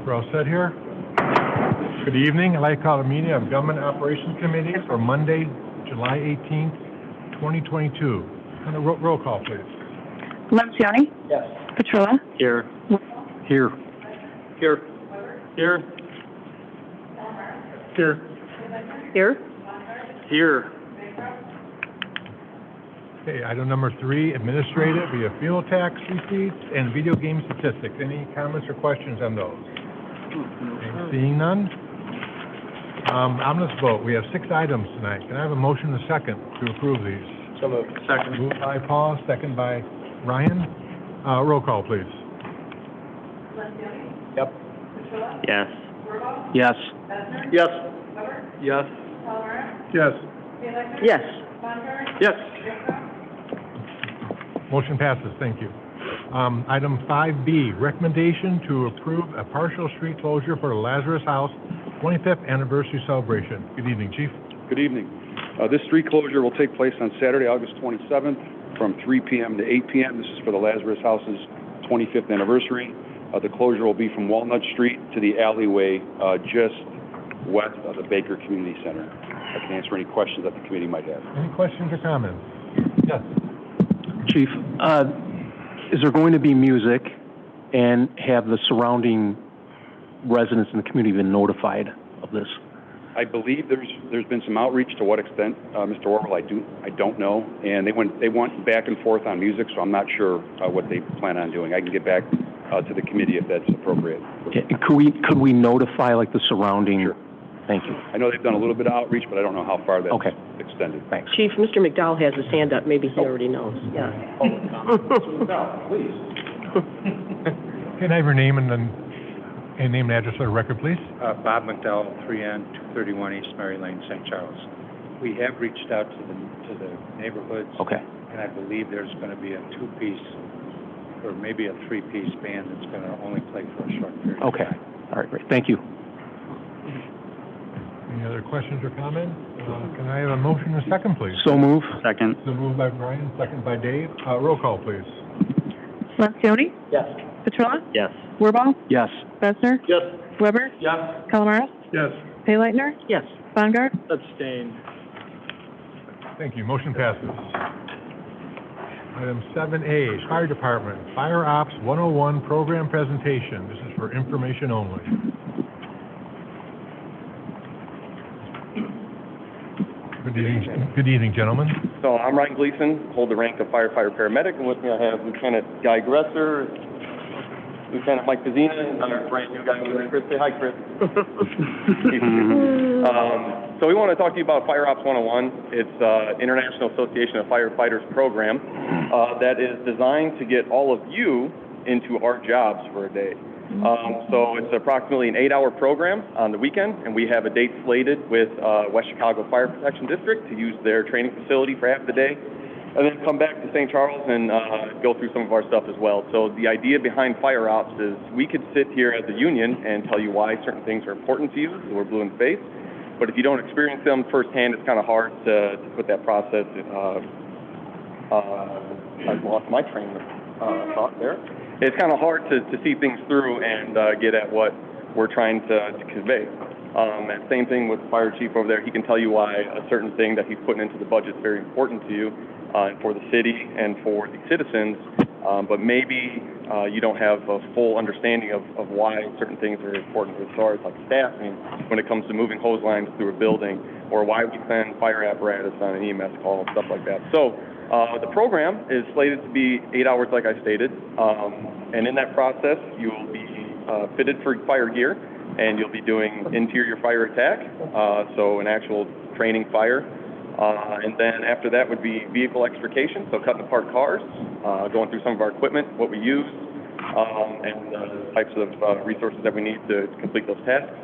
We're all set here. Good evening. I'd like to call the meeting of Government Operations Committee for Monday, July 18th, 2022. And a roll call, please. Lencioni? Yes. Petrilla? Here. Here. Here. Here. Here. Here. Here. Okay, item number 3, administrative. We have fuel tax receipts and video game statistics. Any comments or questions on those? Okay, seeing none. Ominous vote. We have 6 items tonight. Can I have a motion and a second to approve these? So moved. Second. Moved by Paul, second by Ryan. Roll call, please. Yep. Yes. Yes. Yes. Yes. Yes. Yes. Yes. Motion passes. Thank you. Item 5B, recommendation to approve a partial street closure for the Lazarus House 25th anniversary celebration. Good evening, Chief. Good evening. This street closure will take place on Saturday, August 27th from 3 p.m. to 8 p.m. This is for the Lazarus House's 25th anniversary. The closure will be from Walnut Street to the alleyway just west of the Baker Community Center. I can answer any questions that the committee might have. Any questions or comments? Yes. Chief, is there going to be music, and have the surrounding residents in the community been notified of this? I believe there's been some outreach. To what extent, Mr. Orwell, I don't know. And they went back and forth on music, so I'm not sure what they plan on doing. I can get back to the committee if that's appropriate. Okay. Could we notify like the surrounding? Sure. Thank you. I know they've done a little bit of outreach, but I don't know how far that's extended. Thanks. Chief, Mr. McDowell has his hand up. Maybe he already knows. Yeah. Please. Can I have your name and name and address for the record, please? Bob McDowell, 3N 231 East Mary Lane, St. Charles. We have reached out to the neighborhoods. Okay. And I believe there's going to be a 2-piece or maybe a 3-piece band that's going to only play for a short period. Okay. All right, great. Thank you. Any other questions or comments? Can I have a motion and a second, please? So move. Second. So moved by Brian, second by Dave. Roll call, please. Lencioni? Yes. Petrilla? Yes. Wirball? Yes. Besner? Yes. Weber? Yes. Calamaris? Yes. Payleitner? Yes. Bongard? Abstain. Thank you. Motion passes. Item 7A, Fire Department, Fire Ops 101 Program Presentation. This is for information only. Good evening, gentlemen. So I'm Ryan Gleason, hold the rank of firefighter paramedic, and with me I have Lieutenant Guy Gresser, Lieutenant Mike Pizzina, and our brand new guy, Chris. Say hi, Chris. So we want to talk to you about Fire Ops 101. It's International Association of Firefighters program that is designed to get all of you into our jobs for a day. So it's approximately an 8-hour program on the weekend, and we have a date slated with West Chicago Fire Protection District to use their training facility for half the day, and then come back to St. Charles and go through some of our stuff as well. So the idea behind Fire Ops is we could sit here as a union and tell you why certain things are important to you, so we're blue in the face, but if you don't experience them firsthand, it's kind of hard to put that process I lost my train of thought there. It's kind of hard to see things through and get at what we're trying to convey. And same thing with the fire chief over there. He can tell you why a certain thing that he's putting into the budget is very important to you and for the city and for the citizens, but maybe you don't have a full understanding of why certain things are important as far as like staffing when it comes to moving hose lines through a building, or why we send fire apparatus on an EMS call, stuff like that. So the program is slated to be 8 hours, like I stated, and in that process, you'll be fitted for fire gear, and you'll be doing interior fire attack, so an actual training fire. And then after that would be vehicle extrication, so cutting apart cars, going through some of our equipment, what we use, and the types of resources that we need to complete those tasks.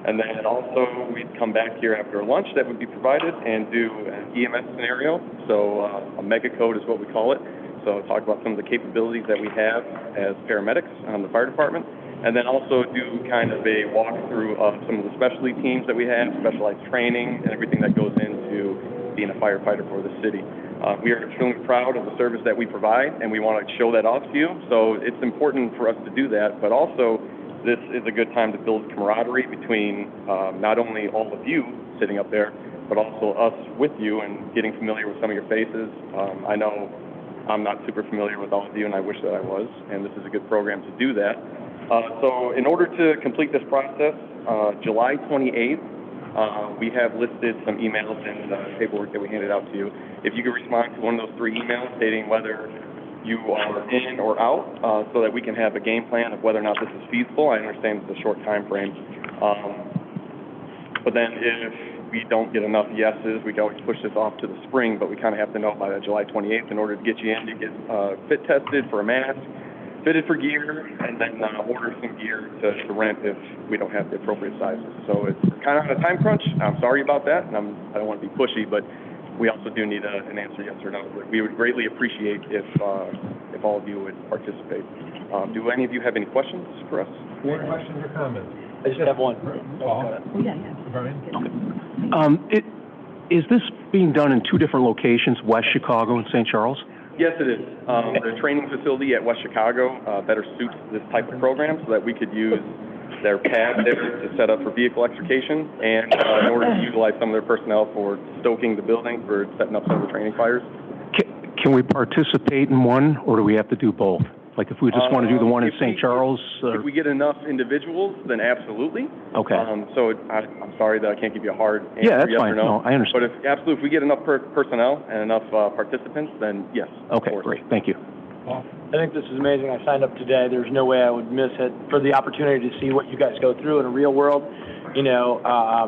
And then also we'd come back here after a lunch that would be provided and do an EMS scenario, so a mega code is what we call it. So talk about some of the capabilities that we have as paramedics on the fire department, and then also do kind of a walkthrough of some of the specialty teams that we have, specialized training, and everything that goes into being a firefighter for the city. We are extremely proud of the service that we provide, and we want to show that off to you. So it's important for us to do that, but also this is a good time to build camaraderie between not only all of you sitting up there, but also us with you and getting familiar with some of your faces. I know I'm not super familiar with all of you, and I wish that I was, and this is a good program to do that. So in order to complete this process, July 28th, we have listed some emails in the paperwork that we handed out to you. If you could respond to one of those 3 emails stating whether you are in or out, so that we can have a game plan of whether or not this is feasible. I understand it's a short time frame. But then if we don't get enough yeses, we can always push this off to the spring, but we kind of have to know by that July 28th in order to get you in to get fit tested for a mask, fitted for gear, and then order some gear to rent if we don't have the appropriate sizes. So it's kind of on a time crunch. I'm sorry about that, and I don't want to be pushy, but we also do need an answer, yes or no. We would greatly appreciate if all of you would participate. Do any of you have any questions for us? Any questions or comments? I just have one. Paul? Yeah. Brian? Is this being done in 2 different locations, West Chicago and St. Charles? Yes, it is. The training facility at West Chicago better suits this type of program so that we could use their pad there to set up for vehicle extrication and in order to utilize some of their personnel for stoking the building, for setting up some of the training fires. Can we participate in one, or do we have to do both? Like if we just want to do the one in St. Charles? If we get enough individuals, then absolutely. Okay. So I'm sorry that I can't give you a hard answer, Yeah, that's yes fine. or no. No, I understand. But if we get enough personnel and enough participants, then yes. Okay, of course. great. Thank you. I think this is amazing. I signed up today. There's no way I would miss it for the opportunity to see what you guys go through in a real world,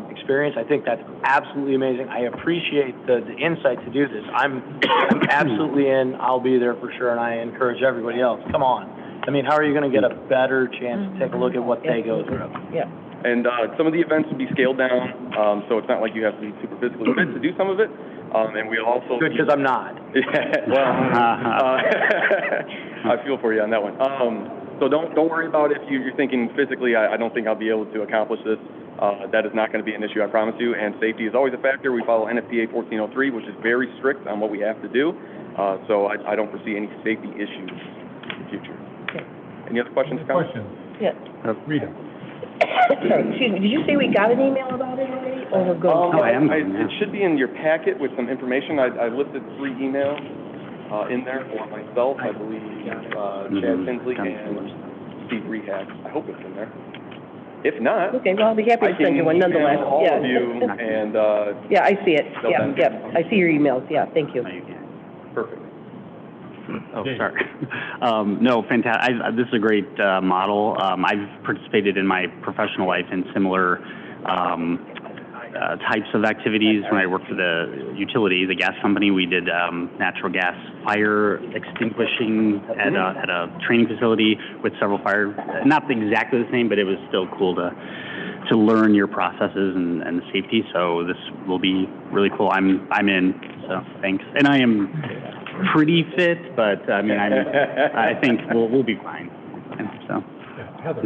experience. I think that's absolutely amazing. I appreciate the insight to do this. I'm absolutely in. I'll be there for sure, and I encourage everybody else. Come on. I mean, how are you going to get a better chance to take a look at what they go through? Yeah. And some of the events will be scaled down, so it's not like you have to be super physically fit to do some of it. And we also Good, because I'm not. Yeah, well, I feel for you on that one. So don't worry about if you're thinking physically, I don't think I'll be able to accomplish this. That is not going to be an issue, I promise you. And safety is always a factor. We follow NFPA 1403, which is very strict on what we have to do. So I don't foresee any safety issues in the future. Okay. Any other questions? Questions? Yeah. Rita? Sorry, excuse me, did you say we got an email about it already, or we're good? It should be in your packet with some information. I listed 3 emails in there for myself, I believe, Chad Tinsley and Steve Rehak. I hope it's in there. If not, Okay, well, I'll be happy to send you one nonetheless. all Yeah. of you, and Yeah, I see it. So Yeah, then- yeah, I see your emails. Yeah, thank you. perfect. Oh, Dave. sorry. No, fantastic. This is a great model. I've participated in my professional life in similar types of activities. When I worked for the utility, the gas company, we did natural gas fire extinguishing at a training facility with several fire. Not exactly the same, but it was still cool to learn your processes and the safety. So this will be really cool. I'm in. So thanks. And I am pretty fit, but I mean, I think we'll be fine. So. Heather?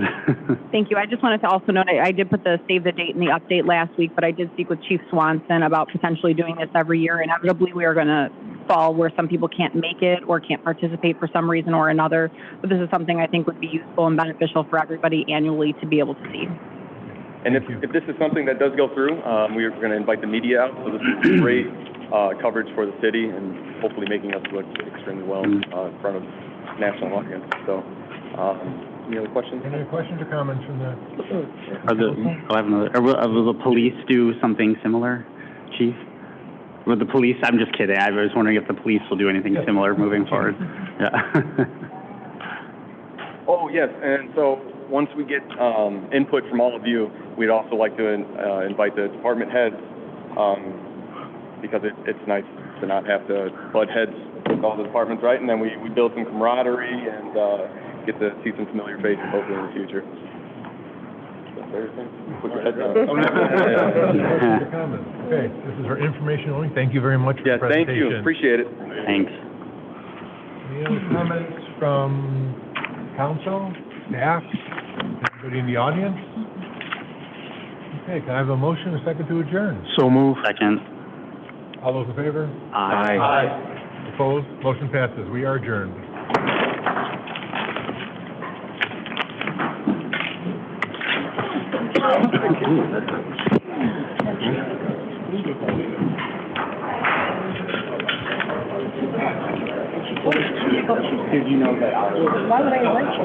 Thank you. I just wanted to also note, I did put the save the date in the update last week, but I did speak with Chief Swanson about potentially doing this every year. Inevitably, we are going to fall where some people can't make it or can't participate for some reason or another. But this is something I think would be useful and beneficial for everybody annually to be able to see. And if this is something that does go through, we're going to invite the media out. So this is great coverage for the city and hopefully making us look extremely well in front of national audience. So, any other questions? Any questions or comments from the? Will the police do something similar, Chief? Will the police? I'm just kidding. I was wondering if the police will do anything similar moving forward. Yeah. Oh yes, and so once we get input from all of you, we'd also like to invite the department heads because it's nice to not have to butt heads with all the departments, right? And then we build some camaraderie and get to see some familiar faces hopefully in the future. That's everything. Put your head down. Questions or comments? Okay, this is our information only. Thank you very much for the Yeah, thank presentation. you. Appreciate it. Thanks. Any other comments from council, staff, anybody in the audience? Okay, can I have a motion, a second to adjourn? So move. Second. All those in favor? Aye. Opposed? Motion passes. We are adjourned. Did you know that? Why would I invite you?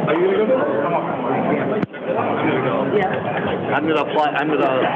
Are you gonna go? Yeah. I'm gonna apply,